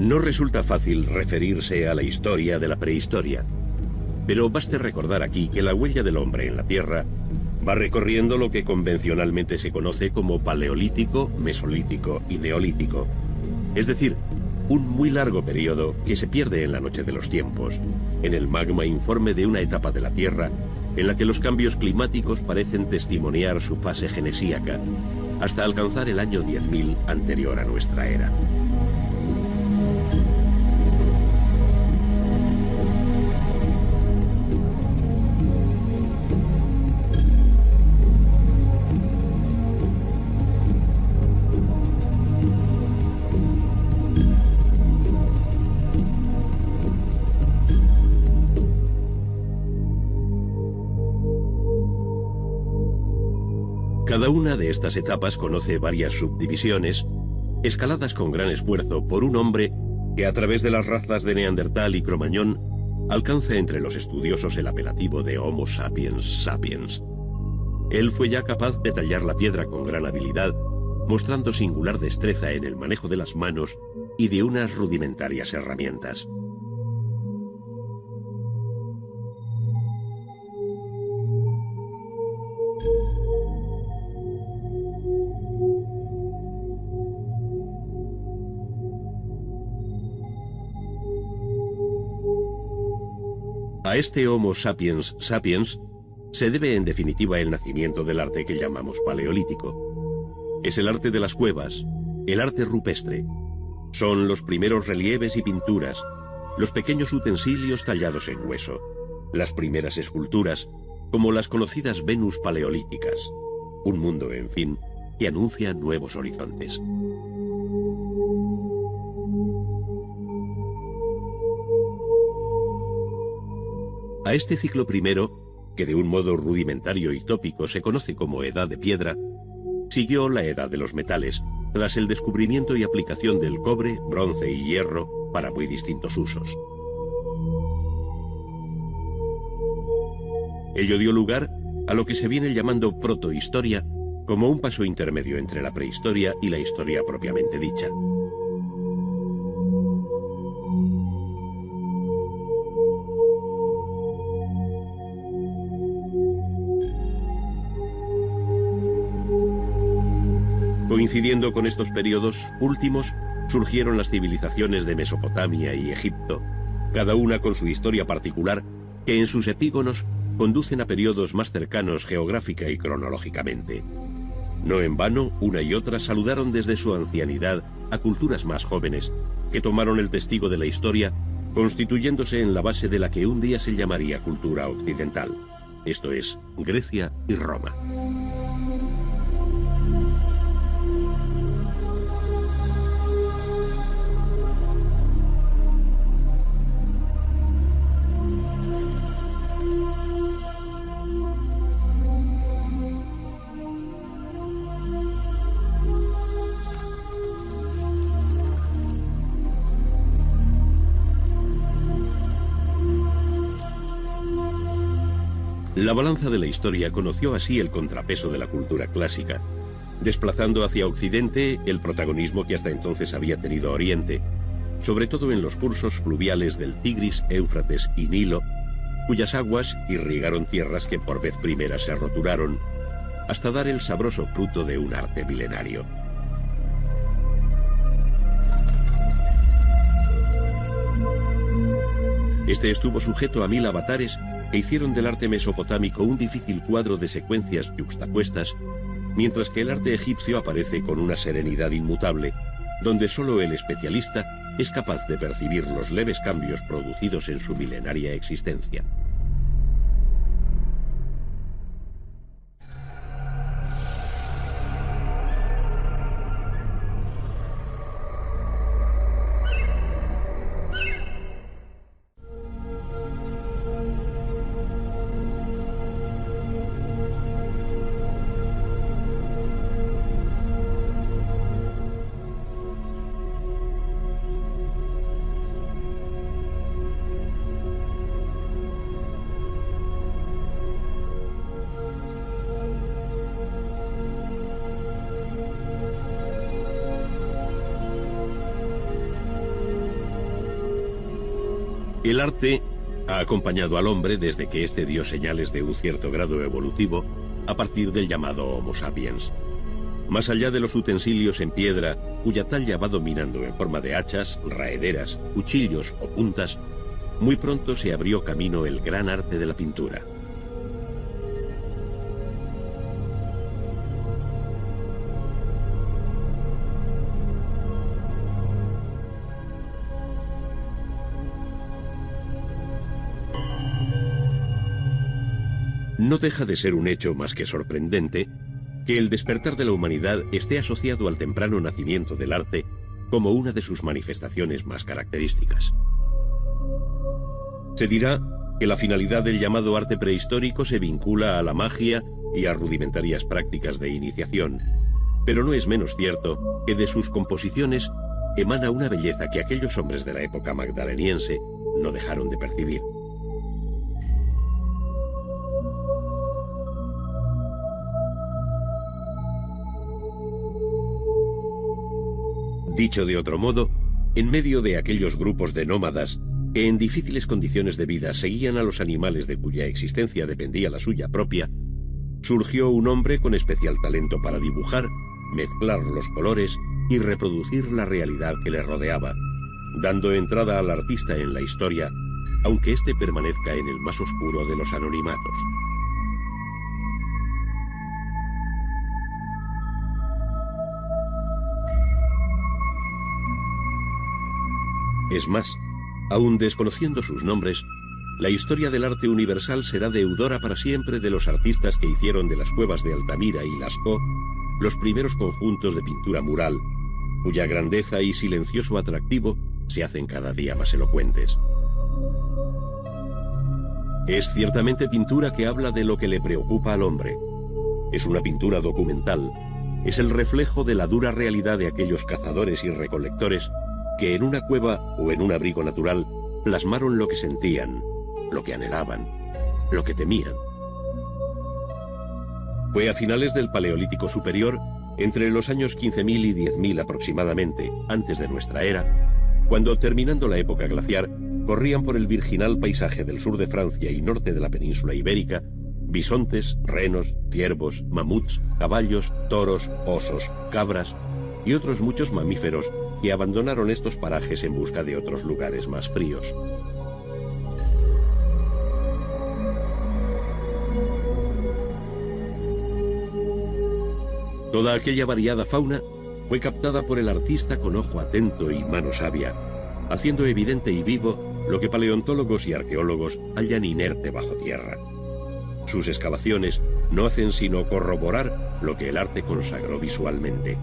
No resulta fácil referirse a la historia de la prehistoria, pero baste recordar aquí que la huella del hombre en la Tierra va recorriendo lo que convencionalmente se conoce como Paleolítico, Mesolítico y Neolítico, es decir, un muy largo periodo que se pierde en la noche de los tiempos, en el magma informe de una etapa de la Tierra en la que los cambios climáticos parecen testimoniar su fase genesíaca, hasta alcanzar el año 10.000 anterior a nuestra era. Cada una de estas etapas conoce varias subdivisiones, escaladas con gran esfuerzo por un hombre que a través de las razas de Neandertal y Cromañón alcanza entre los estudiosos el apelativo de Homo sapiens sapiens. Él fue ya capaz de tallar la piedra con gran habilidad, mostrando singular destreza en el manejo de las manos y de unas rudimentarias herramientas. A este Homo sapiens sapiens se debe en definitiva el nacimiento del arte que llamamos paleolítico. Es el arte de las cuevas, el arte rupestre. Son los primeros relieves y pinturas, los pequeños utensilios tallados en hueso, las primeras esculturas, como las conocidas Venus paleolíticas. Un mundo, en fin, que anuncia nuevos horizontes. A este ciclo primero, que de un modo rudimentario y tópico se conoce como Edad de Piedra, siguió la Edad de los Metales, tras el descubrimiento y aplicación del cobre, bronce y hierro para muy distintos usos. Ello dio lugar a lo que se viene llamando protohistoria, como un paso intermedio entre la prehistoria y la historia propiamente dicha. Coincidiendo con estos periodos últimos, surgieron las civilizaciones de Mesopotamia y Egipto, cada una con su historia particular, que en sus epígonos conducen a periodos más cercanos geográfica y cronológicamente. No en vano, una y otra saludaron desde su ancianidad a culturas más jóvenes, que tomaron el testigo de la historia, constituyéndose en la base de la que un día se llamaría cultura occidental, esto es, Grecia y Roma. La balanza de la historia conoció así el contrapeso de la cultura clásica, desplazando hacia Occidente el protagonismo que hasta entonces había tenido Oriente, sobre todo en los cursos fluviales del Tigris, Éufrates y Nilo, cuyas aguas irrigaron tierras que por vez primera se roturaron, hasta dar el sabroso fruto de un arte milenario. Este estuvo sujeto a 1000 avatares que hicieron del arte mesopotámico un difícil cuadro de secuencias yuxtapuestas, mientras que el arte egipcio aparece con una serenidad inmutable, donde solo el especialista es capaz de percibir los leves cambios producidos en su milenaria existencia. El arte ha acompañado al hombre desde que éste dio señales de un cierto grado evolutivo a partir del llamado Homo sapiens. Más allá de los utensilios en piedra, cuya talla va dominando en forma de hachas, raederas, cuchillos o puntas, muy pronto se abrió camino el gran arte de la pintura. No deja de ser un hecho más que sorprendente que el despertar de la humanidad esté asociado al temprano nacimiento del arte como una de sus manifestaciones más características. Se dirá que la finalidad del llamado arte prehistórico se vincula a la magia y a rudimentarias prácticas de iniciación, pero no es menos cierto que de sus composiciones emana una belleza que aquellos hombres de la época magdaleniense no dejaron de percibir. Dicho de otro modo, en medio de aquellos grupos de nómadas que en difíciles condiciones de vida seguían a los animales de cuya existencia dependía la suya propia, surgió un hombre con especial talento para dibujar, mezclar los colores y reproducir la realidad que le rodeaba, dando entrada al artista en la historia, aunque éste permanezca en el más oscuro de los anonimatos. Es más, aun desconociendo sus nombres, la historia del arte universal será deudora para siempre de los artistas que hicieron de las cuevas de Altamira y Lascaux los primeros conjuntos de pintura mural, cuya grandeza y silencioso atractivo se hacen cada día más elocuentes. Es ciertamente pintura que habla de lo que le preocupa al hombre. Es una pintura documental, es el reflejo de la dura realidad de aquellos cazadores y recolectores que en una cueva o en un abrigo natural plasmaron lo que sentían, lo que anhelaban, lo que temían. Fue a finales del Paleolítico Superior, entre los años 15.000 y 10.000 aproximadamente, antes de nuestra era, cuando, terminando la época glaciar, corrían por el virginal paisaje del sur de Francia y norte de la península ibérica bisontes, renos, ciervos, mamuts, caballos, toros, osos, cabras y otros muchos mamíferos que abandonaron estos parajes en busca de otros lugares más fríos. Toda aquella variada fauna fue captada por el artista con ojo atento y mano sabia, haciendo evidente y vivo lo que paleontólogos y arqueólogos hallan inerte bajo tierra. Sus excavaciones no hacen sino corroborar lo que el arte consagró visualmente.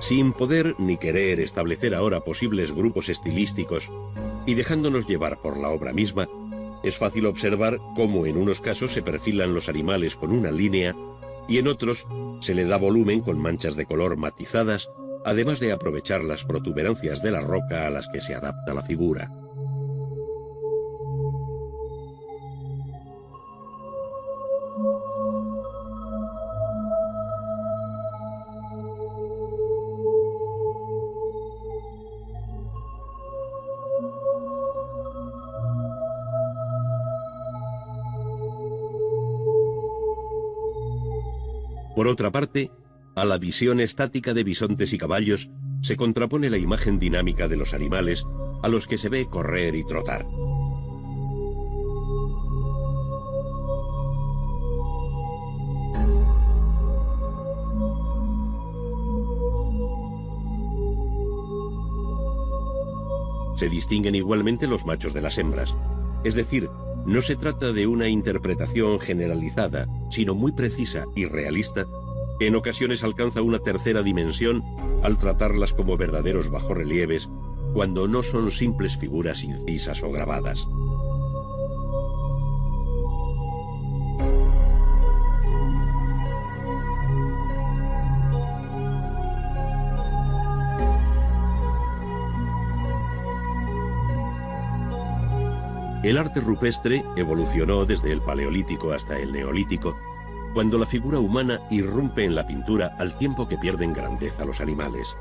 Sin poder ni querer establecer ahora posibles grupos estilísticos y dejándonos llevar por la obra misma, es fácil observar cómo en unos casos se perfilan los animales con una línea y en otros se le da volumen con manchas de color matizadas, además de aprovechar las protuberancias de la roca a las que se adapta la figura. Por otra parte, a la visión estática de bisontes y caballos se contrapone la imagen dinámica de los animales a los que se ve correr y trotar. Se distinguen igualmente los machos de las hembras, es decir, no se trata de una interpretación generalizada, sino muy precisa y realista, que en ocasiones alcanza una tercera dimensión al tratarlas como verdaderos bajorrelieves, cuando no son simples figuras incisas o grabadas. El arte rupestre evolucionó desde el Paleolítico hasta el Neolítico, cuando la figura humana irrumpe en la pintura al tiempo que pierden grandeza los animales.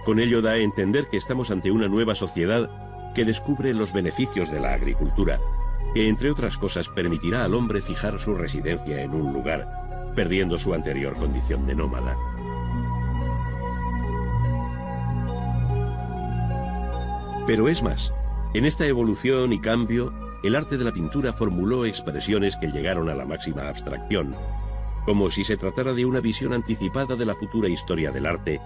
Con ello da a entender que estamos ante una nueva sociedad que descubre los beneficios de la agricultura, que entre otras cosas permitirá al hombre fijar su residencia en un lugar, perdiendo su anterior condición de nómada. Pero es más, en esta evolución y cambio, el arte de la pintura formuló expresiones que llegaron a la máxima abstracción, como si se tratara de una visión anticipada de la futura historia del arte,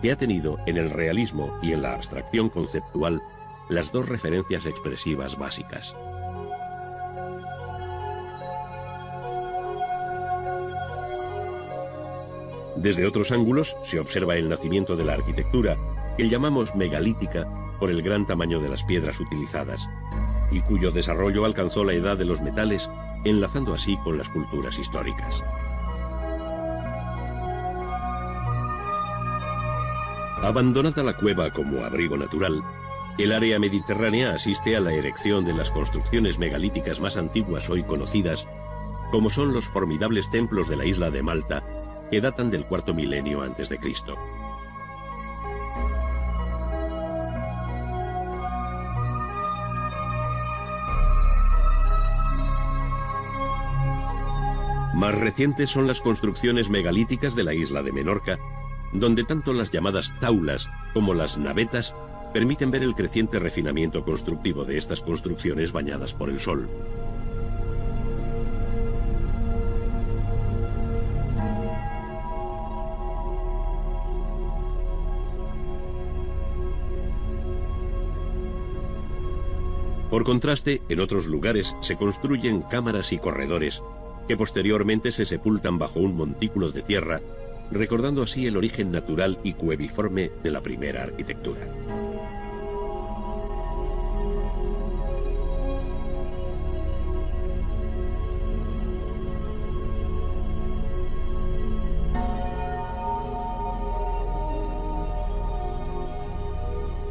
que ha tenido en el realismo y en la abstracción conceptual las dos referencias expresivas básicas. Desde otros ángulos se observa el nacimiento de la arquitectura, que llamamos megalítica por el gran tamaño de las piedras utilizadas, y cuyo desarrollo alcanzó la edad de los metales, enlazando así con las culturas históricas. Abandonada la cueva como abrigo natural, el área mediterránea asiste a la erección de las construcciones megalíticas más antiguas hoy conocidas, como son los formidables templos de la isla de Malta, que datan del cuarto milenio antes de Cristo. Más recientes son las construcciones megalíticas de la isla de Menorca, donde tanto las llamadas taulas como las navetas permiten ver el creciente refinamiento constructivo de estas construcciones bañadas por el sol. Por contraste, en otros lugares se construyen cámaras y corredores que posteriormente se sepultan bajo un montículo de tierra, recordando así el origen natural y cueviforme de la primera arquitectura.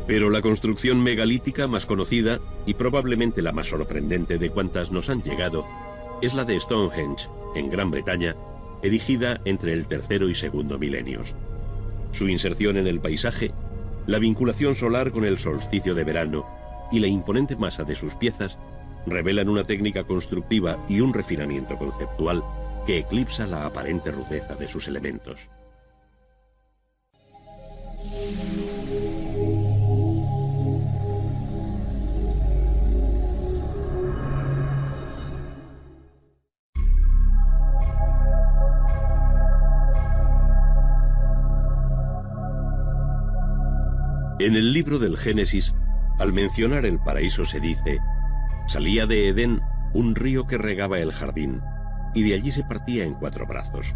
Pero la construcción megalítica más conocida, y probablemente la más sorprendente de cuantas nos han llegado, es la de Stonehenge, en Gran Bretaña, erigida entre el tercero y segundo milenios. Su inserción en el paisaje, la vinculación solar con el solsticio de verano y la imponente masa de sus piezas revelan una técnica constructiva y un refinamiento conceptual que eclipsa la aparente rudeza de sus elementos. En el libro del Génesis, al mencionar el paraíso se dice: salía de Edén un río que regaba el jardín, y de allí se partía en 4 brazos.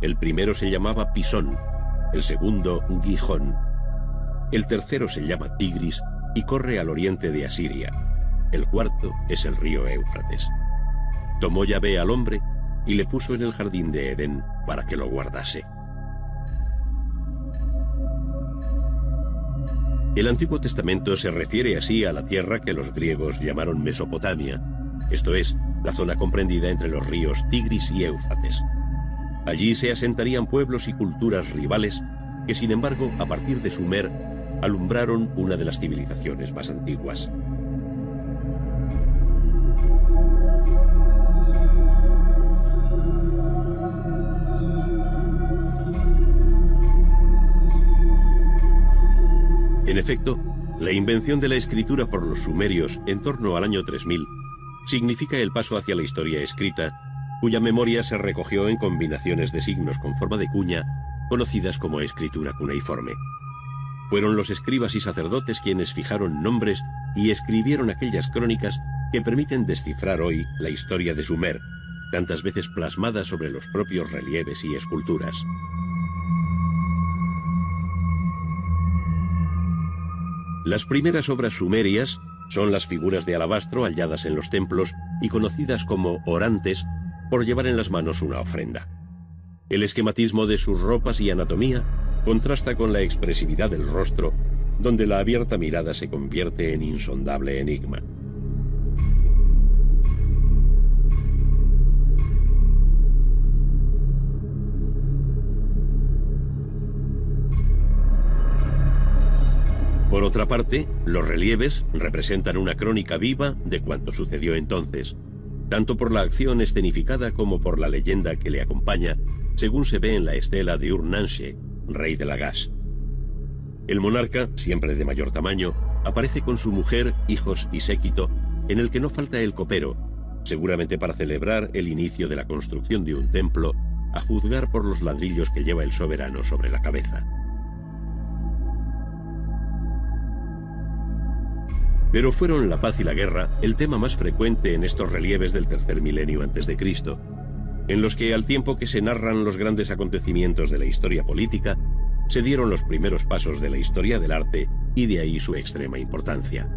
El primero se llamaba Pisón, el segundo Gijón, el tercero se llama Tigris y corre al oriente de Asiria, el cuarto es el río Éufrates. Tomó Yahvé al hombre y le puso en el jardín de Edén para que lo guardase. El Antiguo Testamento se refiere así a la tierra que los griegos llamaron Mesopotamia, esto es, la zona comprendida entre los ríos Tigris y Éufrates. Allí se asentarían pueblos y culturas rivales que, sin embargo, a partir de Sumer, alumbraron una de las civilizaciones más antiguas. En efecto, la invención de la escritura por los sumerios en torno al año 3000 significa el paso hacia la historia escrita, cuya memoria se recogió en combinaciones de signos con forma de cuña, conocidas como escritura cuneiforme. Fueron los escribas y sacerdotes quienes fijaron nombres y escribieron aquellas crónicas que permiten descifrar hoy la historia de Sumer, tantas veces plasmada sobre los propios relieves y esculturas. Las primeras obras sumerias son las figuras de alabastro halladas en los templos y conocidas como orantes por llevar en las manos una ofrenda. El esquematismo de sus ropas y anatomía contrasta con la expresividad del rostro, donde la abierta mirada se convierte en insondable enigma. Por otra parte, los relieves representan una crónica viva de cuanto sucedió entonces, tanto por la acción escenificada como por la leyenda que le acompaña, según se ve en la estela de Ur-Nanshe, rey de Lagash. El monarca, siempre de mayor tamaño, aparece con su mujer, hijos y séquito, en el que no falta el copero, seguramente para celebrar el inicio de la construcción de un templo, a juzgar por los ladrillos que lleva el soberano sobre la cabeza. Pero fueron la paz y la guerra el tema más frecuente en estos relieves del tercer milenio antes de Cristo, en los que, al tiempo que se narran los grandes acontecimientos de la historia política, se dieron los primeros pasos de la historia del arte y de ahí su extrema importancia.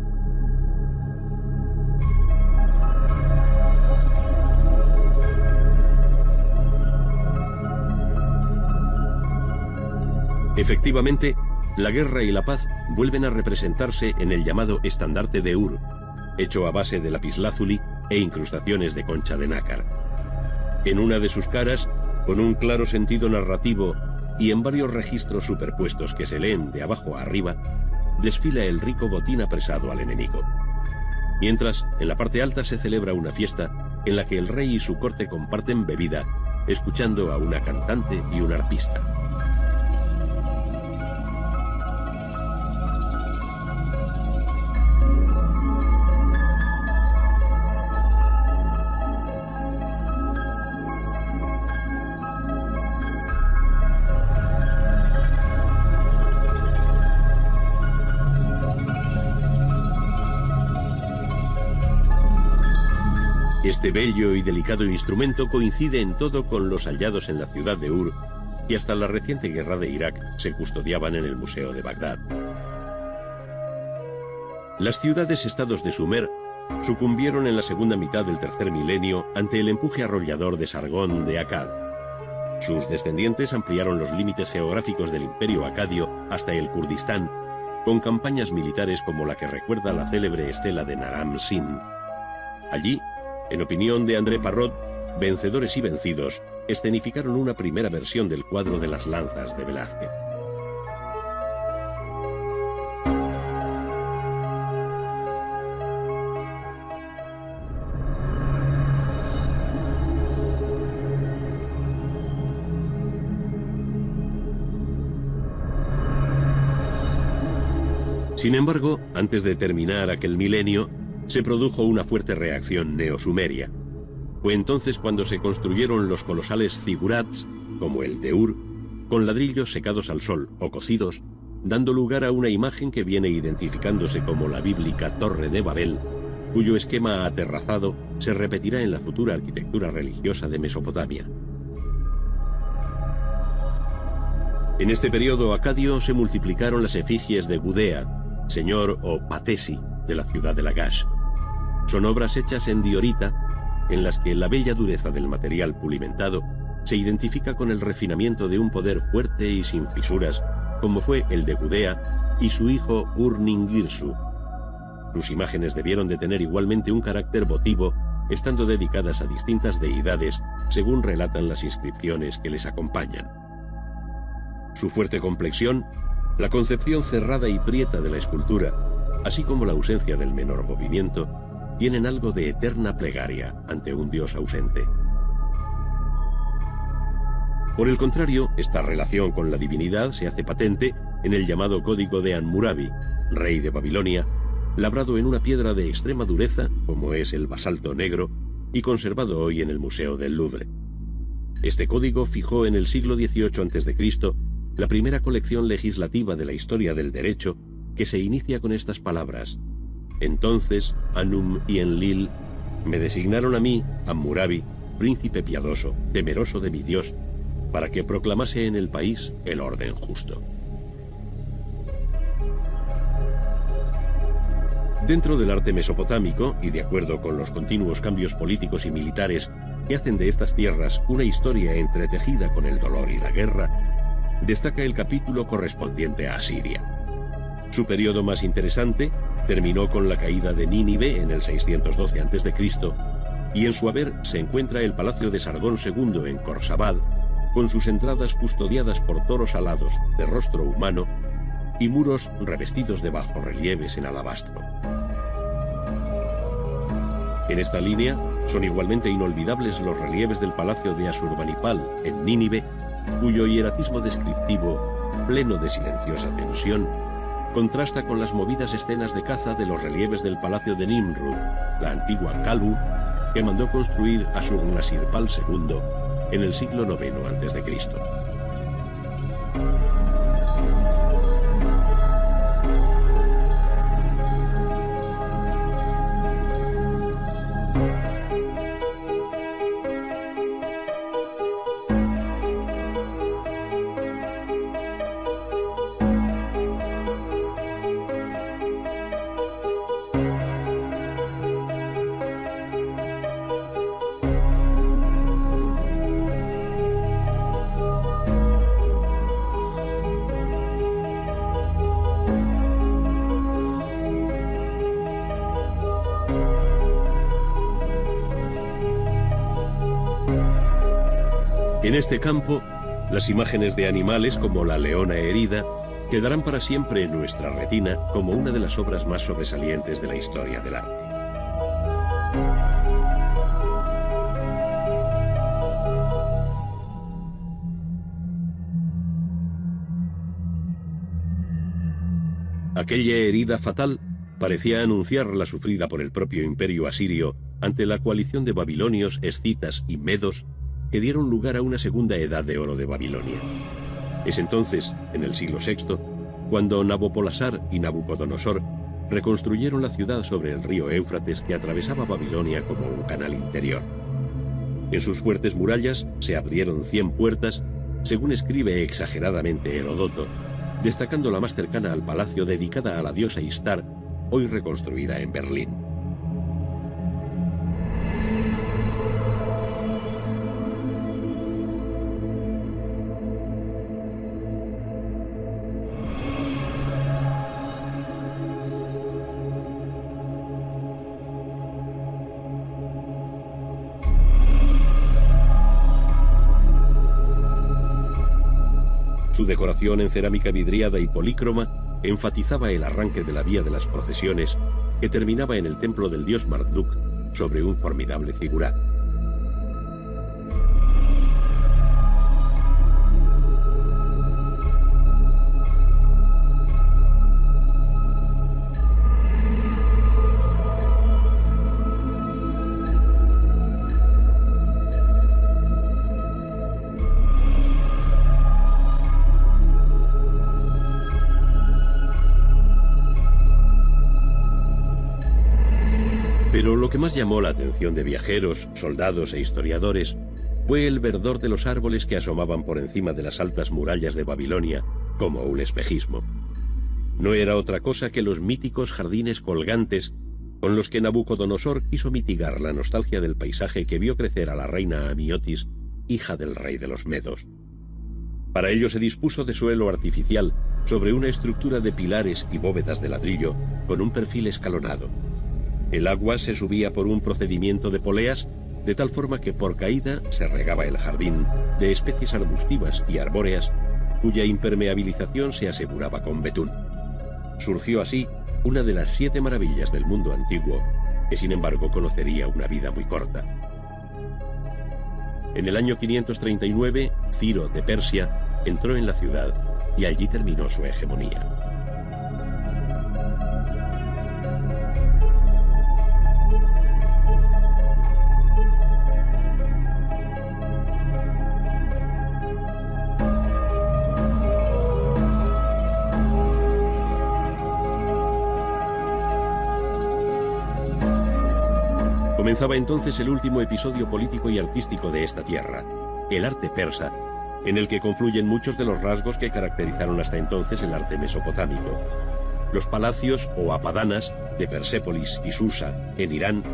Efectivamente, la guerra y la paz vuelven a representarse en el llamado estandarte de Ur, hecho a base de lapislázuli e incrustaciones de concha de nácar. En una de sus caras, con un claro sentido narrativo y en varios registros superpuestos que se leen de abajo a arriba, desfila el rico botín apresado al enemigo. Mientras, en la parte alta se celebra una fiesta en la que el rey y su corte comparten bebida, escuchando a una cantante y un arpista. Este bello y delicado instrumento coincide en todo con los hallados en la ciudad de Ur, y hasta la reciente guerra de Irak se custodiaban en el Museo de Bagdad. Las ciudades-estados de Sumer sucumbieron en la segunda mitad del tercer milenio ante el empuje arrollador de Sargón de Akkad. Sus descendientes ampliaron los límites geográficos del imperio acadio hasta el Kurdistán, con campañas militares como la que recuerda la célebre estela de Naram Sin. Allí, en opinión de André Parrot, vencedores y vencidos escenificaron una primera versión del cuadro de las lanzas de Velázquez. Sin embargo, antes de terminar aquel milenio, se produjo una fuerte reacción neosumeria. Fue entonces cuando se construyeron los colosales zigurats, como el de Ur, con ladrillos secados al sol o cocidos, dando lugar a una imagen que viene identificándose como la bíblica Torre de Babel, cuyo esquema aterrazado se repetirá en la futura arquitectura religiosa de Mesopotamia. En este periodo acadio se multiplicaron las efigies de Gudea, señor o patesi de la ciudad de Lagash. Son obras hechas en diorita, en las que la bella dureza del material pulimentado se identifica con el refinamiento de un poder fuerte y sin fisuras, como fue el de Gudea y su hijo Ur-Ningirsu. Sus imágenes debieron de tener igualmente un carácter votivo, estando dedicadas a distintas deidades, según relatan las inscripciones que les acompañan. Su fuerte complexión, la concepción cerrada y prieta de la escultura, así como la ausencia del menor movimiento, tienen algo de eterna plegaria ante un dios ausente. Por el contrario, esta relación con la divinidad se hace patente en el llamado Código de Hammurabi, rey de Babilonia, labrado en una piedra de extrema dureza, como es el basalto negro, y conservado hoy en el Museo del Louvre. Este código fijó en el siglo XVIII a.C. la primera colección legislativa de la historia del derecho, que se inicia con estas palabras: entonces Anum y Enlil me designaron a mí, Hammurabi, príncipe piadoso, temeroso de mi Dios, para que proclamase en el país el orden justo. Dentro del arte mesopotámico, y de acuerdo con los continuos cambios políticos y militares que hacen de estas tierras una historia entretejida con el dolor y la guerra, destaca el capítulo correspondiente a Asiria. Su periodo más interesante terminó con la caída de Nínive en el 612 a.C., y en su haber se encuentra el palacio de Sargón II en Khorsabad, con sus entradas custodiadas por toros alados de rostro humano, y muros revestidos de bajorrelieves en alabastro. En esta línea son igualmente inolvidables los relieves del palacio de Asurbanipal en Nínive, cuyo hieratismo descriptivo, pleno de silenciosa tensión, contrasta con las movidas escenas de caza de los relieves del palacio de Nimrud, la antigua Kalu, que mandó construir Asurnasirpal II en el siglo IX a.C. En este campo, las imágenes de animales como la leona herida quedarán para siempre en nuestra retina como una de las obras más sobresalientes de la historia del arte. Aquella herida fatal parecía anunciar la sufrida por el propio imperio asirio ante la coalición de babilonios, escitas y medos que dieron lugar a una segunda edad de oro de Babilonia. Es entonces, en el siglo VI, cuando Nabopolassar y Nabucodonosor reconstruyeron la ciudad sobre el río Éufrates que atravesaba Babilonia como un canal interior. En sus fuertes murallas se abrieron 100 puertas, según escribe exageradamente Heródoto, destacando la más cercana al palacio dedicada a la diosa Ishtar, hoy reconstruida en Berlín. Su decoración en cerámica vidriada y polícroma enfatizaba el arranque de la vía de las procesiones que terminaba en el templo del dios Marduk sobre un formidable figurat. Pero lo que más llamó la atención de viajeros, soldados e historiadores fue el verdor de los árboles que asomaban por encima de las altas murallas de Babilonia como un espejismo. No era otra cosa que los míticos jardines colgantes con los que Nabucodonosor quiso mitigar la nostalgia del paisaje que vio crecer a la reina Amiotis, hija del rey de los Medos. Para ello se dispuso de suelo artificial sobre una estructura de pilares y bóvedas de ladrillo con un perfil escalonado. El agua se subía por un procedimiento de poleas, de tal forma que por caída se regaba el jardín de especies arbustivas y arbóreas, cuya impermeabilización se aseguraba con betún. Surgió así una de las 7 maravillas del mundo antiguo, que sin embargo conocería una vida muy corta. En el año 539, Ciro de Persia entró en la ciudad y allí terminó su hegemonía. Comenzaba entonces el último episodio político y artístico de esta tierra, el arte persa, en el que confluyen muchos de los rasgos que caracterizaron hasta entonces el arte mesopotámico. Los palacios o apadanas de Persépolis y Susa, en Irán,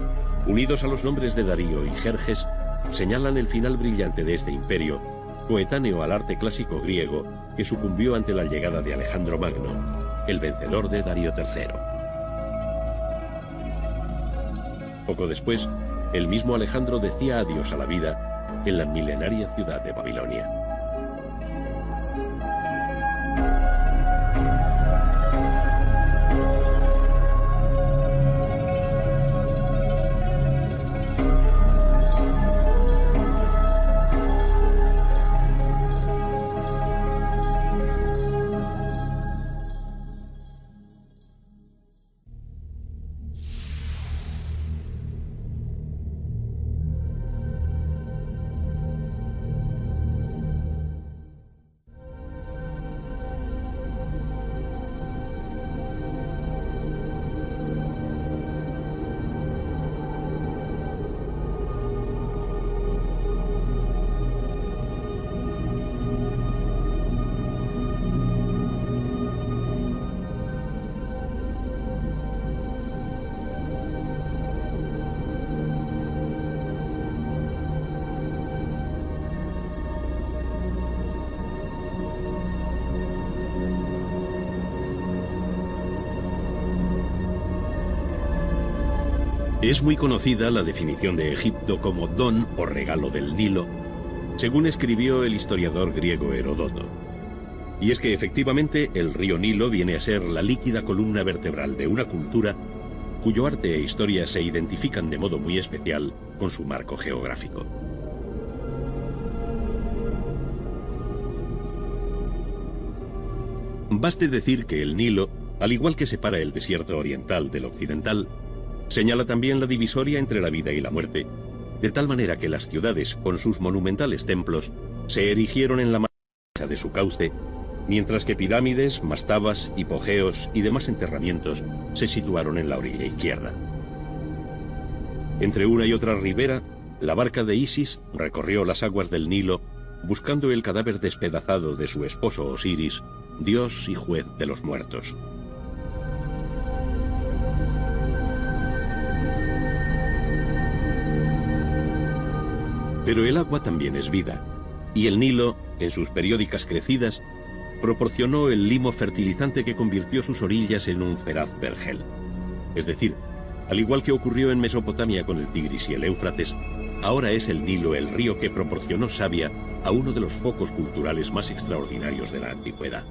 unidos a los nombres de Darío y Jerjes, señalan el final brillante de este imperio, coetáneo al arte clásico griego que sucumbió ante la llegada de Alejandro Magno, el vencedor de Darío III. Poco después, el mismo Alejandro decía adiós a la vida en la milenaria ciudad de Babilonia. Es muy conocida la definición de Egipto como don o regalo del Nilo, según escribió el historiador griego Heródoto. Y es que efectivamente el río Nilo viene a ser la líquida columna vertebral de una cultura cuyo arte e historia se identifican de modo muy especial con su marco geográfico. Baste decir que el Nilo, al igual que separa el desierto oriental del occidental, señala también la divisoria entre la vida y la muerte, de tal manera que las ciudades, con sus monumentales templos, se erigieron en la margen de su cauce, mientras que pirámides, mastabas, hipogeos y demás enterramientos se situaron en la orilla izquierda. Entre una y otra ribera, la barca de Isis recorrió las aguas del Nilo buscando el cadáver despedazado de su esposo Osiris, dios y juez de los muertos. Pero el agua también es vida, y el Nilo, en sus periódicas crecidas, proporcionó el limo fertilizante que convirtió sus orillas en un feraz vergel. Es decir, al igual que ocurrió en Mesopotamia con el Tigris y el Éufrates, ahora es el Nilo el río que proporcionó savia a uno de los focos culturales más extraordinarios de la antigüedad.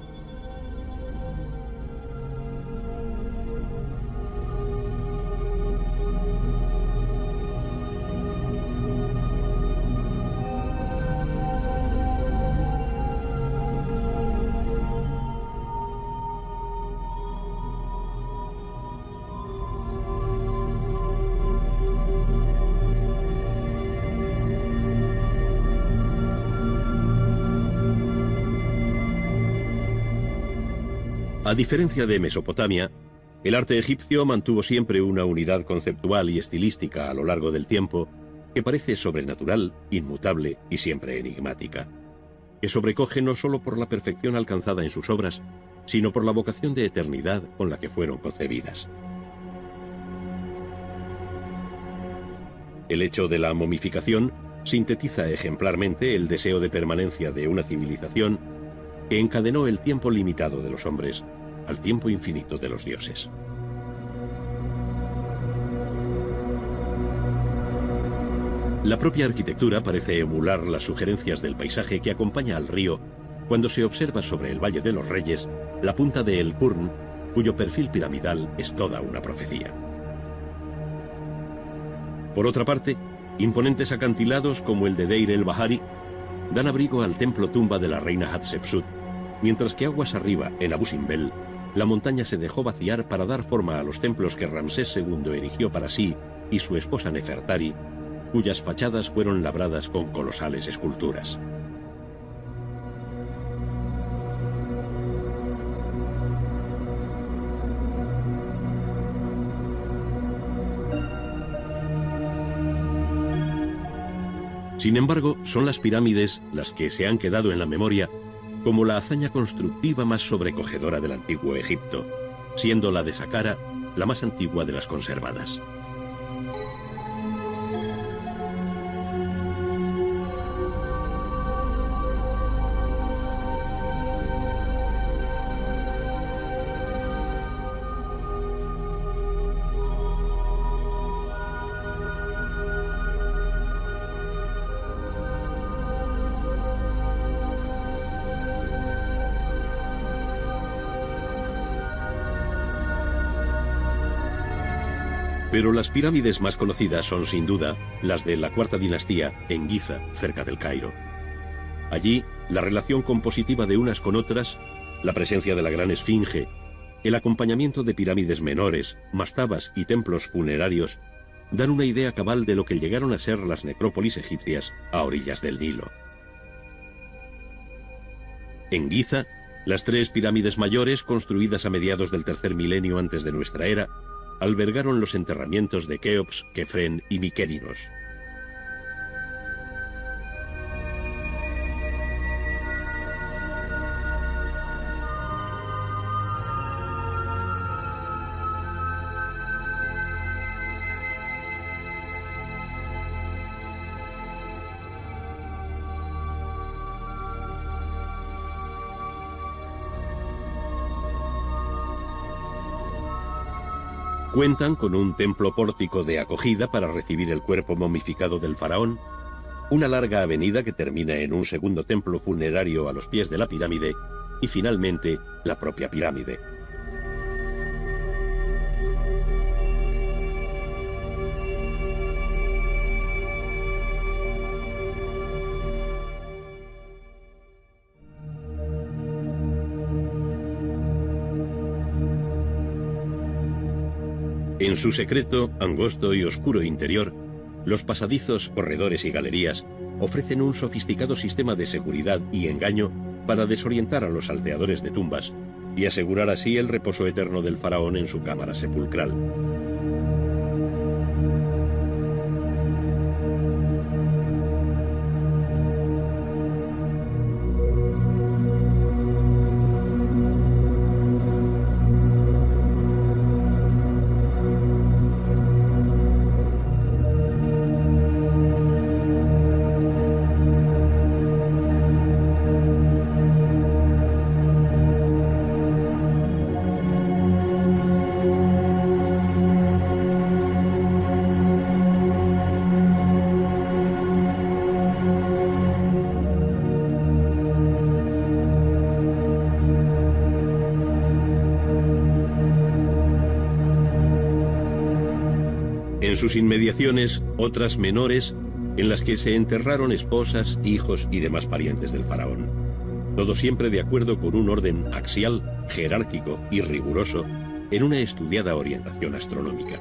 A diferencia de Mesopotamia, el arte egipcio mantuvo siempre una unidad conceptual y estilística a lo largo del tiempo que parece sobrenatural, inmutable y siempre enigmática, que sobrecoge no solo por la perfección alcanzada en sus obras, sino por la vocación de eternidad con la que fueron concebidas. El hecho de la momificación sintetiza ejemplarmente el deseo de permanencia de una civilización que encadenó el tiempo limitado de los hombres al tiempo infinito de los dioses. La propia arquitectura parece emular las sugerencias del paisaje que acompaña al río cuando se observa sobre el Valle de los Reyes la punta de El Qurn, cuyo perfil piramidal es toda una profecía. Por otra parte, imponentes acantilados como el de Deir el-Bahari dan abrigo al templo tumba de la reina Hatshepsut, mientras que aguas arriba, en Abu Simbel, la montaña se dejó vaciar para dar forma a los templos que Ramsés II erigió para sí y su esposa Nefertari, cuyas fachadas fueron labradas con colosales esculturas. Sin embargo, son las pirámides las que se han quedado en la memoria como la hazaña constructiva más sobrecogedora del antiguo Egipto, siendo la de Saqqara la más antigua de las conservadas. Pero las pirámides más conocidas son sin duda las de la cuarta dinastía en Giza, cerca del Cairo. Allí, la relación compositiva de unas con otras, la presencia de la gran esfinge, el acompañamiento de pirámides menores, mastabas y templos funerarios dan una idea cabal de lo que llegaron a ser las necrópolis egipcias a orillas del Nilo. En Giza, las tres pirámides mayores, construidas a mediados del tercer milenio antes de nuestra era, albergaron los enterramientos de Keops, Kefren y Mykerinos. Cuentan con un templo pórtico de acogida para recibir el cuerpo momificado del faraón, una larga avenida que termina en un segundo templo funerario a los pies de la pirámide y finalmente la propia pirámide. En su secreto, angosto y oscuro interior, los pasadizos, corredores y galerías ofrecen un sofisticado sistema de seguridad y engaño para desorientar a los salteadores de tumbas y asegurar así el reposo eterno del faraón en su cámara sepulcral. En sus inmediaciones, otras menores, en las que se enterraron esposas, hijos y demás parientes del faraón. Todo siempre de acuerdo con un orden axial, jerárquico y riguroso, en una estudiada orientación astronómica.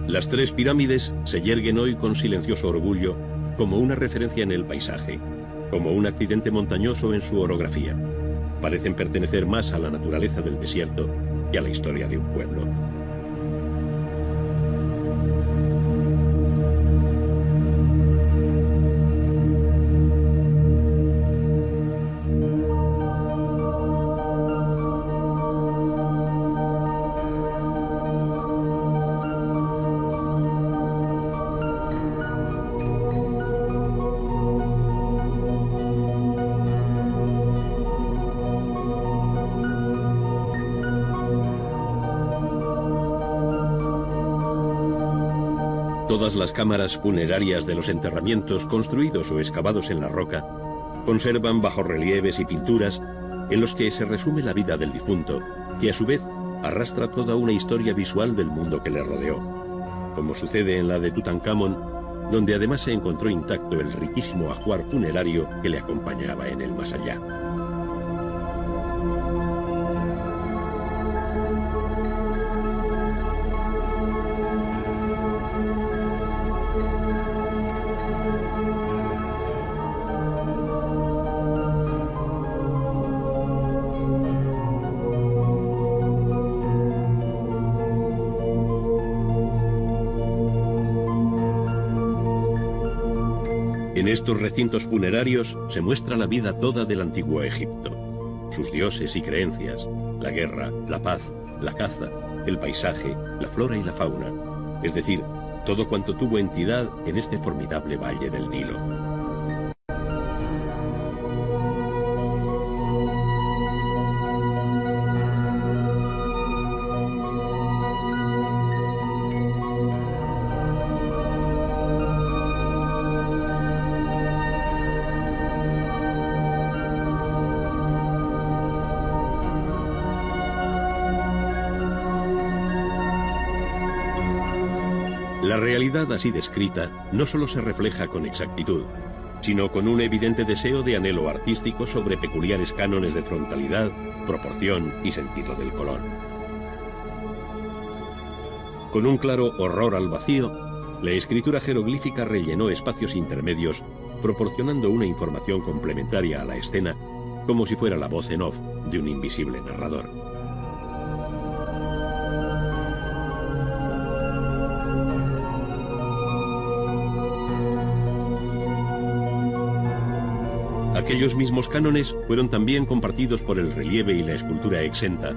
Las tres pirámides se yerguen hoy con silencioso orgullo como una referencia en el paisaje, como un accidente montañoso en su orografía. Parecen pertenecer más a la naturaleza del desierto que a la historia de un pueblo. Todas las cámaras funerarias de los enterramientos construidos o excavados en la roca conservan bajorrelieves y pinturas en los que se resume la vida del difunto, que a su vez arrastra toda una historia visual del mundo que le rodeó, como sucede en la de Tutankamón, donde además se encontró intacto el riquísimo ajuar funerario que le acompañaba en el más allá. En estos recintos funerarios se muestra la vida toda del antiguo Egipto, sus dioses y creencias, la guerra, la paz, la caza, el paisaje, la flora y la fauna, es decir, todo cuanto tuvo entidad en este formidable valle del Nilo. La realidad así descrita no solo se refleja con exactitud, sino con un evidente deseo de anhelo artístico sobre peculiares cánones de frontalidad, proporción y sentido del color. Con un claro horror al vacío, la escritura jeroglífica rellenó espacios intermedios, proporcionando una información complementaria a la escena, como si fuera la voz en off de un invisible narrador. Aquellos mismos cánones fueron también compartidos por el relieve y la escultura exenta,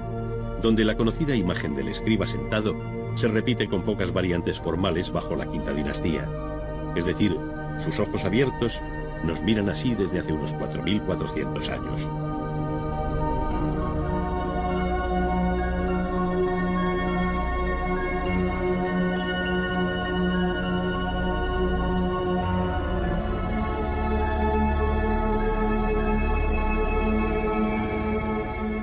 donde la conocida imagen del escriba sentado se repite con pocas variantes formales bajo la quinta dinastía. Es decir, sus ojos abiertos nos miran así desde hace unos 4.400 años.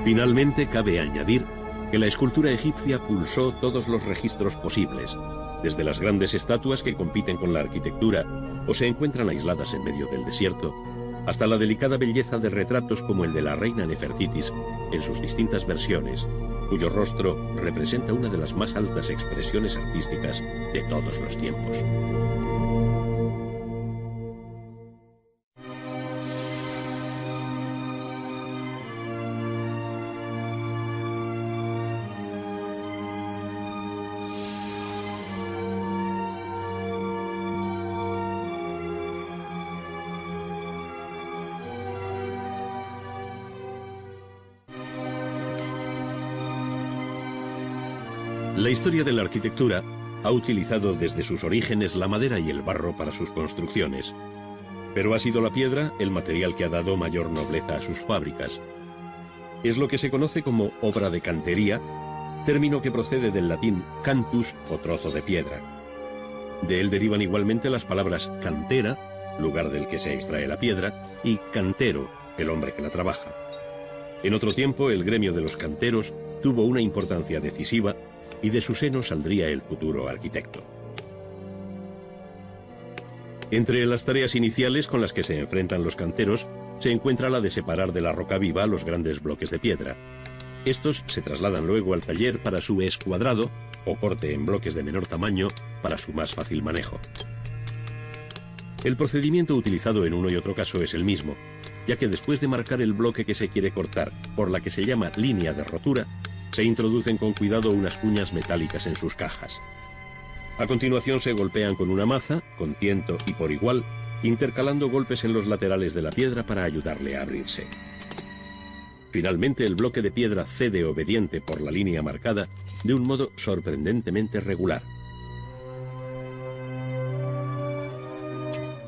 Finalmente, cabe añadir que la escultura egipcia pulsó todos los registros posibles, desde las grandes estatuas que compiten con la arquitectura o se encuentran aisladas en medio del desierto, hasta la delicada belleza de retratos como el de la reina Nefertitis en sus distintas versiones, cuyo rostro representa una de las más altas expresiones artísticas de todos los tiempos. La historia de la arquitectura ha utilizado desde sus orígenes la madera y el barro para sus construcciones, pero ha sido la piedra el material que ha dado mayor nobleza a sus fábricas. Es lo que se conoce como obra de cantería, término que procede del latín cantus o trozo de piedra. De él derivan igualmente las palabras cantera, lugar del que se extrae la piedra, y cantero, el hombre que la trabaja. En otro tiempo, el gremio de los canteros tuvo una importancia decisiva y de su seno saldría el futuro arquitecto. Entre las tareas iniciales con las que se enfrentan los canteros se encuentra la de separar de la roca viva los grandes bloques de piedra. Estos se trasladan luego al taller para su escuadrado o corte en bloques de menor tamaño para su más fácil manejo. El procedimiento utilizado en uno y otro caso es el mismo, ya que después de marcar el bloque que se quiere cortar por la que se llama línea de rotura, se introducen con cuidado unas cuñas metálicas en sus cajas. A continuación se golpean con una maza, con tiento y por igual, intercalando golpes en los laterales de la piedra para ayudarle a abrirse. Finalmente el bloque de piedra cede obediente por la línea marcada de un modo sorprendentemente regular.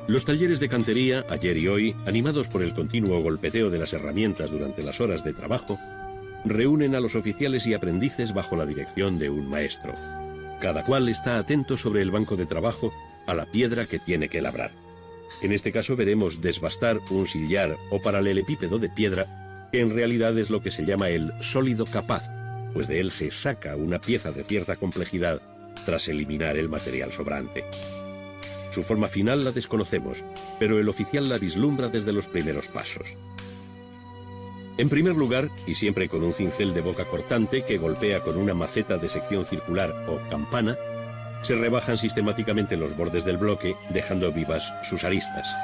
Los talleres de cantería, ayer y hoy, animados por el continuo golpeteo de las herramientas durante las horas de trabajo, reúnen a los oficiales y aprendices bajo la dirección de un maestro. Cada cual está atento sobre el banco de trabajo a la piedra que tiene que labrar. En este caso veremos desbastar un sillar o paralelepípedo de piedra, que en realidad es lo que se llama el sólido capaz, pues de él se saca una pieza de cierta complejidad tras eliminar el material sobrante. Su forma final la desconocemos, pero el oficial la vislumbra desde los primeros pasos. En primer lugar, y siempre con un cincel de boca cortante que golpea con una maceta de sección circular o campana, se rebajan sistemáticamente los bordes del bloque, dejando vivas sus aristas.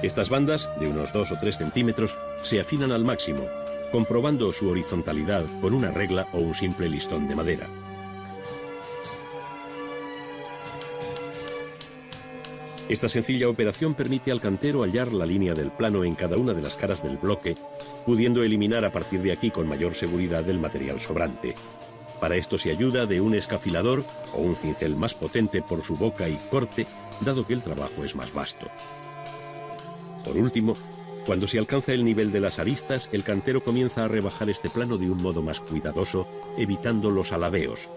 Estas bandas, de unos 2 o 3 centímetros, se afinan al máximo, comprobando su horizontalidad con una regla o un simple listón de madera. Esta sencilla operación permite al cantero hallar la línea del plano en cada una de las caras del bloque, pudiendo eliminar a partir de aquí con mayor seguridad el material sobrante. Para esto se ayuda de un escafilador o un cincel más potente por su boca y corte, dado que el trabajo es más vasto. Por último, cuando se alcanza el nivel de las aristas, el cantero comienza a rebajar este plano de un modo más cuidadoso, evitando los alabeos.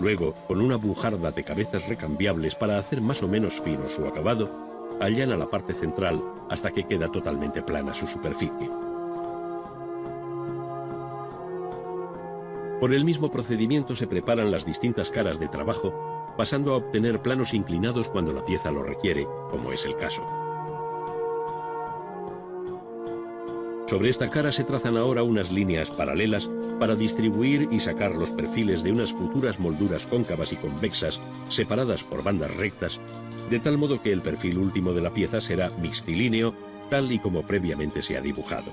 Luego, con una bujarda de cabezas recambiables para hacer más o menos fino su acabado, allana la parte central hasta que queda totalmente plana su superficie. Por el mismo procedimiento se preparan las distintas caras de trabajo, pasando a obtener planos inclinados cuando la pieza lo requiere, como es el caso. Sobre esta cara se trazan ahora unas líneas paralelas para distribuir y sacar los perfiles de unas futuras molduras cóncavas y convexas, separadas por bandas rectas, de tal modo que el perfil último de la pieza será mixtilíneo, tal y como previamente se ha dibujado.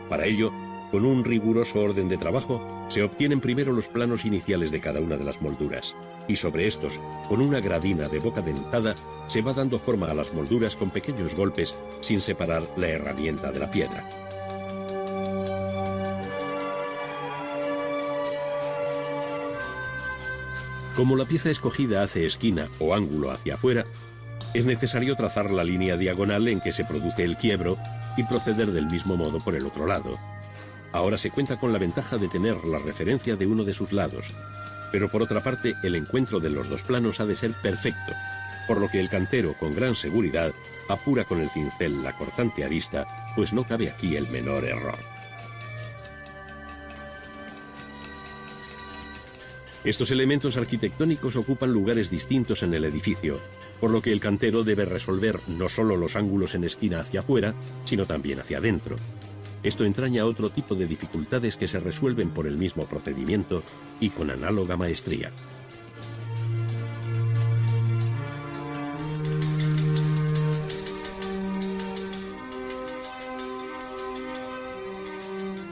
Para ello, Con un riguroso orden de trabajo, se obtienen primero los planos iniciales de cada una de las molduras, y sobre estos, con una gradina de boca dentada, se va dando forma a las molduras con pequeños golpes sin separar la herramienta de la piedra. Como la pieza escogida hace esquina o ángulo hacia afuera, es necesario trazar la línea diagonal en que se produce el quiebro y proceder del mismo modo por el otro lado. Ahora se cuenta con la ventaja de tener la referencia de uno de sus lados, pero por otra parte el encuentro de los dos planos ha de ser perfecto, por lo que el cantero con gran seguridad apura con el cincel la cortante arista, pues no cabe aquí el menor error. Estos elementos arquitectónicos ocupan lugares distintos en el edificio, por lo que el cantero debe resolver no solo los ángulos en esquina hacia afuera, sino también hacia adentro. Esto entraña otro tipo de dificultades que se resuelven por el mismo procedimiento y con análoga maestría.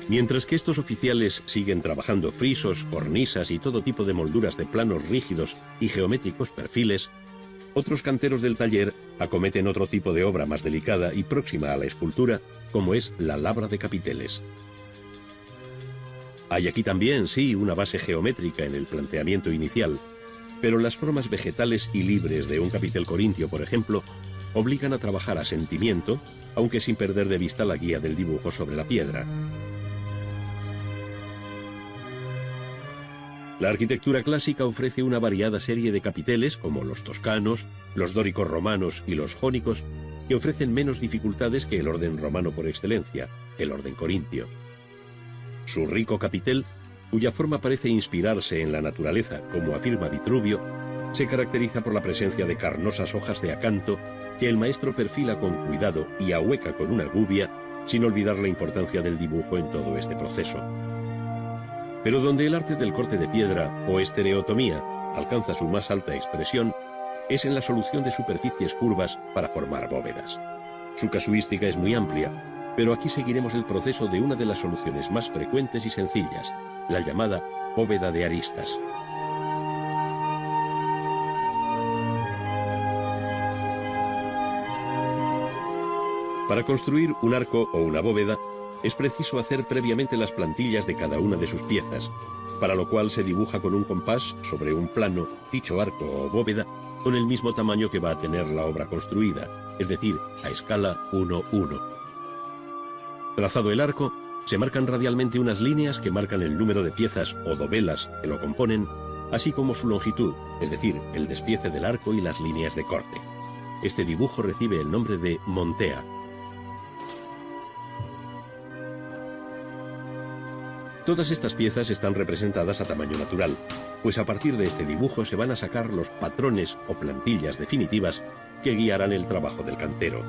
Mientras que estos oficiales siguen trabajando frisos, cornisas y todo tipo de molduras de planos rígidos y geométricos perfiles, otros canteros del taller acometen otro tipo de obra más delicada y próxima a la escultura, como es la labra de capiteles. Hay aquí también, sí, una base geométrica en el planteamiento inicial, pero las formas vegetales y libres de un capitel corintio, por ejemplo, obligan a trabajar a sentimiento, aunque sin perder de vista la guía del dibujo sobre la piedra. La arquitectura clásica ofrece una variada serie de capiteles, como los toscanos, los dóricos romanos y los jónicos, que ofrecen menos dificultades que el orden romano por excelencia, el orden corintio. Su rico capitel, cuya forma parece inspirarse en la naturaleza, como afirma Vitruvio, se caracteriza por la presencia de carnosas hojas de acanto que el maestro perfila con cuidado y ahueca con una gubia, sin olvidar la importancia del dibujo en todo este proceso. Pero donde el arte del corte de piedra o estereotomía alcanza su más alta expresión es en la solución de superficies curvas para formar bóvedas. Su casuística es muy amplia, pero aquí seguiremos el proceso de una de las soluciones más frecuentes y sencillas, la llamada bóveda de aristas. Para construir un arco o una bóveda, es preciso hacer previamente las plantillas de cada una de sus piezas, para lo cual se dibuja con un compás sobre un plano dicho arco o bóveda con el mismo tamaño que va a tener la obra construida, es decir, a escala 1:1. Trazado el arco, se marcan radialmente unas líneas que marcan el número de piezas o dovelas que lo componen, así como su longitud, es decir, el despiece del arco y las líneas de corte. Este dibujo recibe el nombre de montea. Todas estas piezas están representadas a tamaño natural, pues a partir de este dibujo se van a sacar los patrones o plantillas definitivas que guiarán el trabajo del cantero.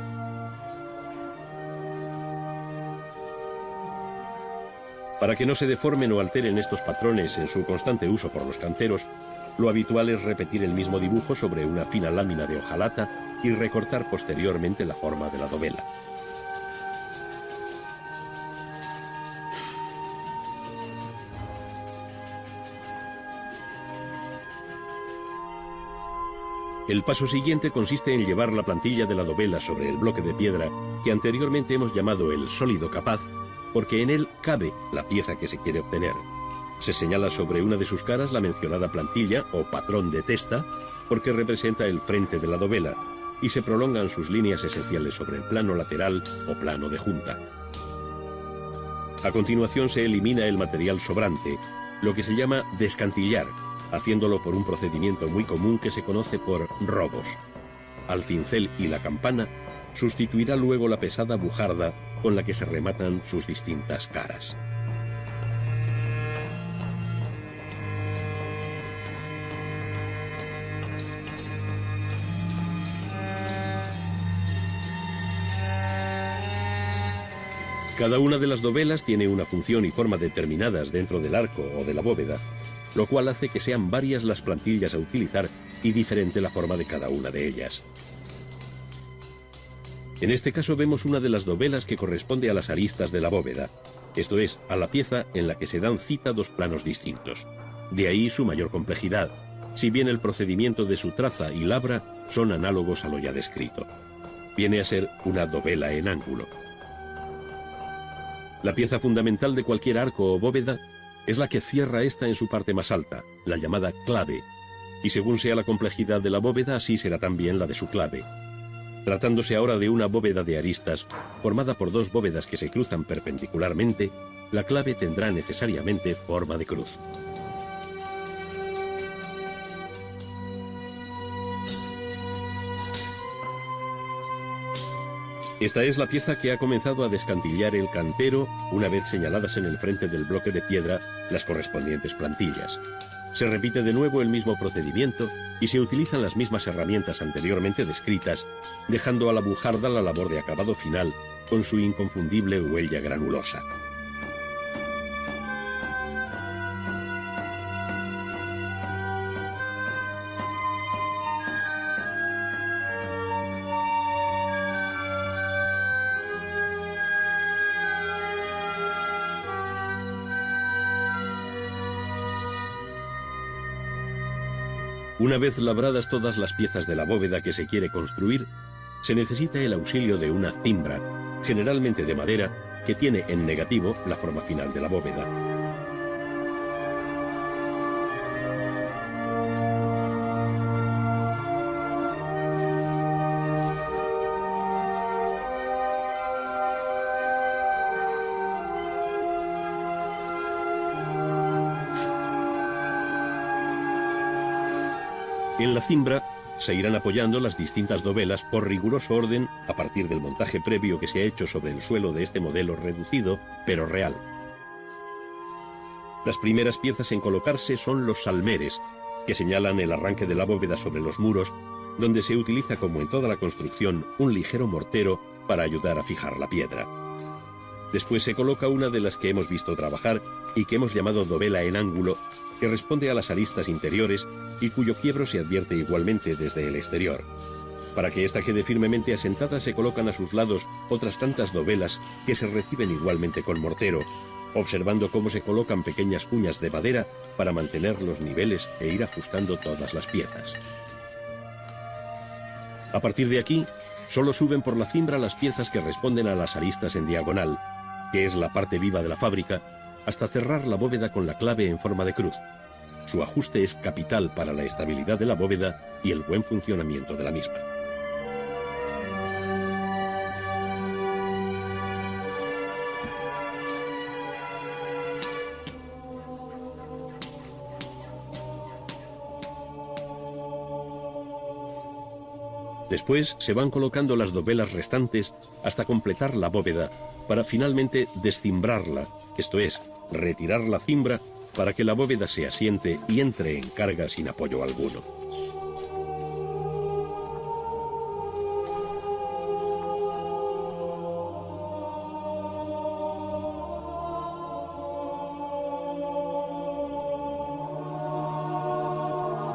Para que no se deformen o alteren estos patrones en su constante uso por los canteros, lo habitual es repetir el mismo dibujo sobre una fina lámina de hojalata y recortar posteriormente la forma de la dovela. El paso siguiente consiste en llevar la plantilla de la dovela sobre el bloque de piedra que anteriormente hemos llamado el sólido capaz, porque en él cabe la pieza que se quiere obtener. Se señala sobre una de sus caras la mencionada plantilla o patrón de testa, porque representa el frente de la dovela, y se prolongan sus líneas esenciales sobre el plano lateral o plano de junta. A continuación se elimina el material sobrante, lo que se llama descantillar, haciéndolo por un procedimiento muy común que se conoce por robos. Al cincel y la campana sustituirá luego la pesada bujarda con la que se rematan sus distintas caras. Cada una de las dovelas tiene una función y forma determinadas dentro del arco o de la bóveda, lo cual hace que sean varias las plantillas a utilizar y diferente la forma de cada una de ellas. En este caso vemos una de las dovelas que corresponde a las aristas de la bóveda. esto es, a la pieza en la que se dan cita dos planos distintos. De ahí su mayor complejidad, si bien el procedimiento de su traza y labra son análogos a lo ya descrito. Viene a ser una dovela en ángulo. La pieza fundamental de cualquier arco o bóveda es la que cierra esta en su parte más alta, la llamada clave, y según sea la complejidad de la bóveda, así será también la de su clave. Tratándose ahora de una bóveda de aristas, formada por dos bóvedas que se cruzan perpendicularmente, la clave tendrá necesariamente forma de cruz. Esta es la pieza que ha comenzado a descantillar el cantero una vez señaladas en el frente del bloque de piedra las correspondientes plantillas. Se repite de nuevo el mismo procedimiento y se utilizan las mismas herramientas anteriormente descritas, dejando a la bujarda la labor de acabado final con su inconfundible huella granulosa. Una vez labradas todas las piezas de la bóveda que se quiere construir, se necesita el auxilio de una cimbra, generalmente de madera, que tiene en negativo la forma final de la bóveda. En la cimbra se irán apoyando las distintas dovelas por riguroso orden a partir del montaje previo que se ha hecho sobre el suelo de este modelo reducido, pero real. Las primeras piezas en colocarse son los salmeres, que señalan el arranque de la bóveda sobre los muros, donde se utiliza, como en toda la construcción, un ligero mortero para ayudar a fijar la piedra. Después se coloca una de las que hemos visto trabajar y que hemos llamado dovela en ángulo, que responde a las aristas interiores y cuyo quiebro se advierte igualmente desde el exterior. Para que ésta quede firmemente asentada se colocan a sus lados otras tantas dovelas que se reciben igualmente con mortero, observando cómo se colocan pequeñas cuñas de madera para mantener los niveles e ir ajustando todas las piezas. A partir de aquí, solo suben por la cimbra las piezas que responden a las aristas en diagonal, que es la parte viva de la fábrica, hasta cerrar la bóveda con la clave en forma de cruz. Su ajuste es capital para la estabilidad de la bóveda y el buen funcionamiento de la misma. Después se van colocando las dovelas restantes hasta completar la bóveda para finalmente descimbrarla, esto es, retirar la cimbra para que la bóveda se asiente y entre en carga sin apoyo alguno.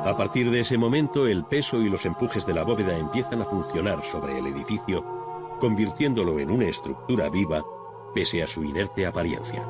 A partir de ese momento, el peso y los empujes de la bóveda empiezan a funcionar sobre el edificio, convirtiéndolo en una estructura viva, pese a su inerte apariencia.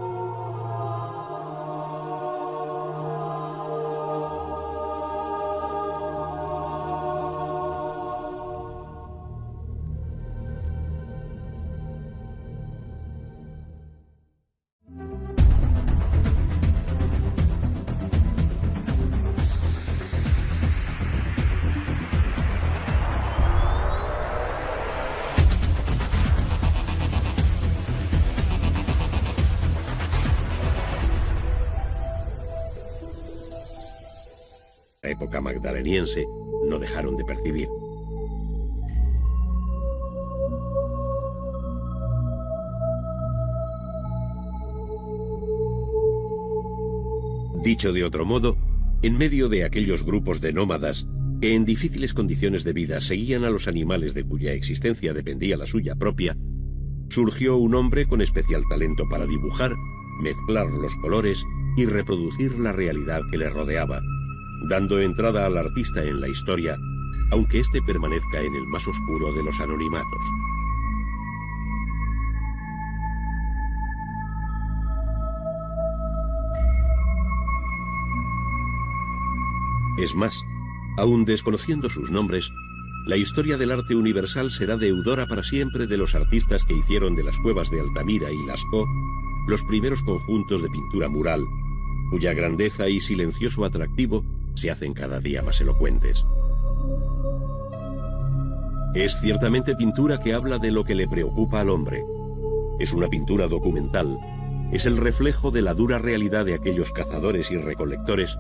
La época magdaleniense no dejaron de percibir. Dicho de otro modo, en medio de aquellos grupos de nómadas que en difíciles condiciones de vida seguían a los animales de cuya existencia dependía la suya propia, surgió un hombre con especial talento para dibujar, mezclar los colores y reproducir la realidad que le rodeaba, dando entrada al artista en la historia, aunque éste permanezca en el más oscuro de los anonimatos. Es más, aun desconociendo sus nombres, la historia del arte universal será deudora para siempre de los artistas que hicieron de las cuevas de Altamira y Lascaux los primeros conjuntos de pintura mural, cuya grandeza y silencioso atractivo se hacen cada día más elocuentes. Es ciertamente pintura que habla de lo que le preocupa al hombre. Es una pintura documental. Es el reflejo de la dura realidad de aquellos cazadores y recolectores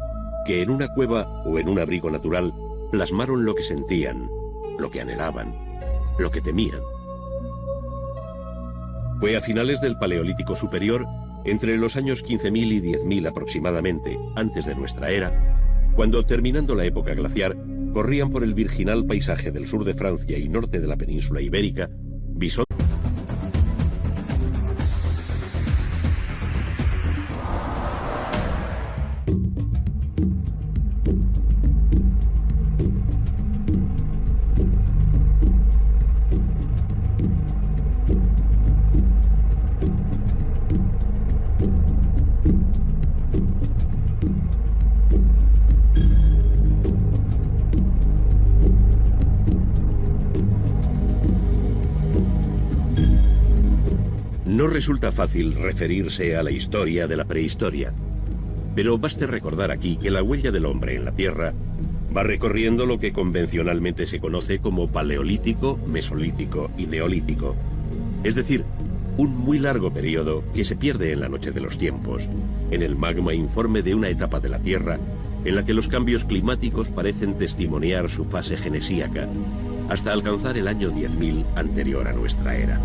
que en una cueva o en un abrigo natural plasmaron lo que sentían, lo que anhelaban, lo que temían. Fue a finales del Paleolítico Superior, entre los años 15.000 y 10.000 aproximadamente, antes de nuestra era, cuando, terminando la época glaciar, corrían por el virginal paisaje del sur de Francia y norte de la península ibérica bisontes. No resulta fácil referirse a la historia de la prehistoria, pero baste recordar aquí que la huella del hombre en la Tierra va recorriendo lo que convencionalmente se conoce como Paleolítico, Mesolítico y Neolítico, es decir, un muy largo periodo que se pierde en la noche de los tiempos, en el magma informe de una etapa de la Tierra en la que los cambios climáticos parecen testimoniar su fase genesíaca, hasta alcanzar el año 10.000 anterior a nuestra era.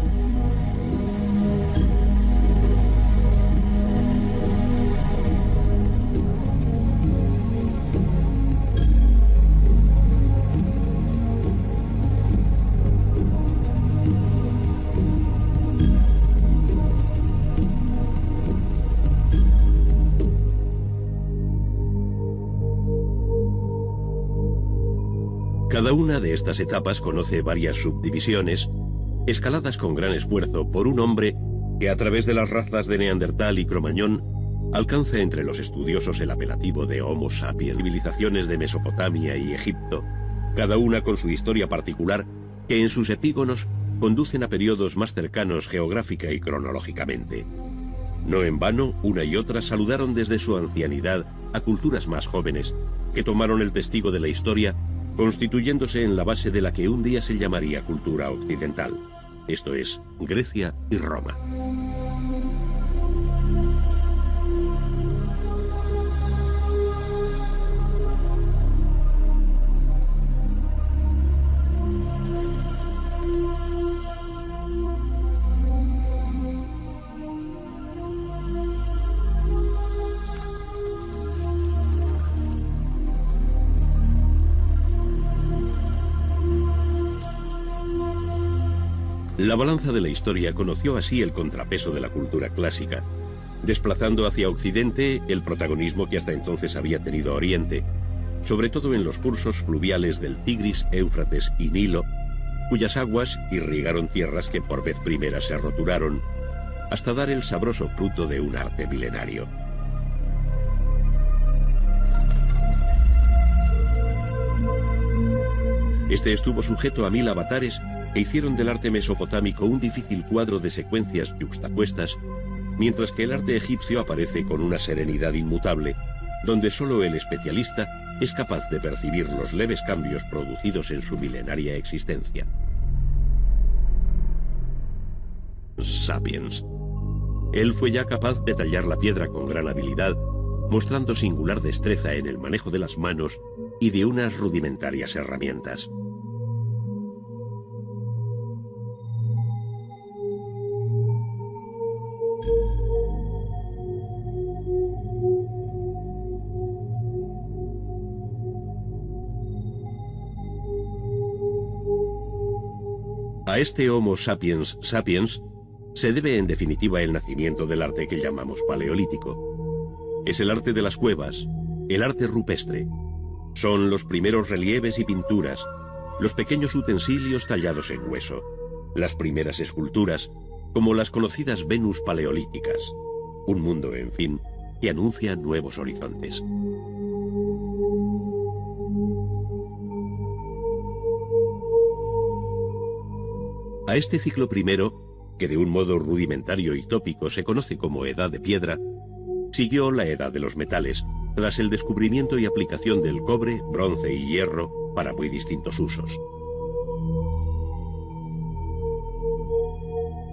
Cada una de estas etapas conoce varias subdivisiones, escaladas con gran esfuerzo por un hombre que a través de las razas de Neandertal y Cromañón alcanza entre los estudiosos el apelativo de Homo sapiens. Civilizaciones de Mesopotamia y Egipto, cada una con su historia particular, que en sus epígonos conducen a periodos más cercanos geográfica y cronológicamente. No en vano, una y otra saludaron desde su ancianidad a culturas más jóvenes, que tomaron el testigo de la historia, constituyéndose en la base de la que un día se llamaría cultura occidental, esto es, Grecia y Roma. La balanza de la historia conoció así el contrapeso de la cultura clásica, desplazando hacia Occidente el protagonismo que hasta entonces había tenido Oriente, sobre todo en los cursos fluviales del Tigris, Éufrates y Nilo, cuyas aguas irrigaron tierras que por vez primera se roturaron, hasta dar el sabroso fruto de un arte milenario. Este estuvo sujeto a 1000 avatares que hicieron del arte mesopotámico un difícil cuadro de secuencias yuxtapuestas, mientras que el arte egipcio aparece con una serenidad inmutable, donde solo el especialista es capaz de percibir los leves cambios producidos en su milenaria existencia. Sapiens. Él fue ya capaz de tallar la piedra con gran habilidad, mostrando singular destreza en el manejo de las manos y de unas rudimentarias herramientas. A este Homo sapiens sapiens se debe en definitiva el nacimiento del arte que llamamos paleolítico. Es el arte de las cuevas, el arte rupestre. Son los primeros relieves y pinturas, los pequeños utensilios tallados en hueso, las primeras esculturas, como las conocidas Venus paleolíticas. Un mundo, en fin, que anuncia nuevos horizontes. A este ciclo primero, que de un modo rudimentario y tópico se conoce como Edad de Piedra, siguió la Edad de los Metales, tras el descubrimiento y aplicación del cobre, bronce y hierro para muy distintos usos.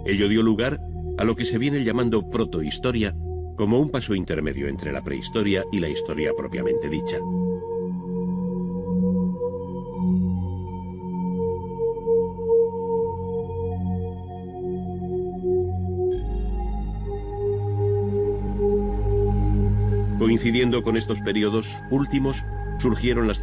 Ello dio lugar a lo que se viene llamando protohistoria, como un paso intermedio entre la prehistoria y la historia propiamente dicha. Coincidiendo con estos periodos últimos, surgieron las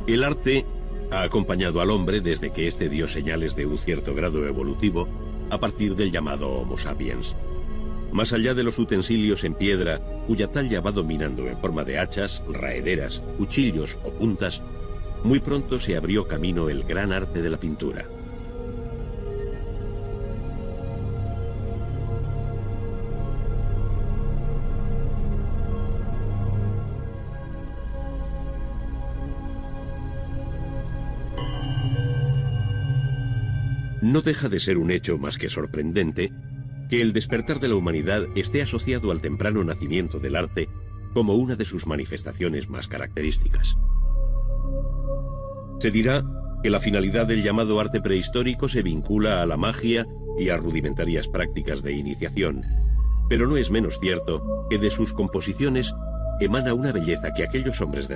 El arte ha acompañado al hombre desde que éste dio señales de un cierto grado evolutivo a partir del llamado Homo sapiens. Más allá de los utensilios en piedra, cuya talla va dominando en forma de hachas, raederas, cuchillos o puntas, muy pronto se abrió camino el gran arte de la pintura. No deja de ser un hecho más que sorprendente que el despertar de la humanidad esté asociado al temprano nacimiento del arte como una de sus manifestaciones más características. Se dirá que la finalidad del llamado arte prehistórico se vincula a la magia y a rudimentarias prácticas de iniciación, pero no es menos cierto que de sus composiciones emana una belleza que aquellos hombres de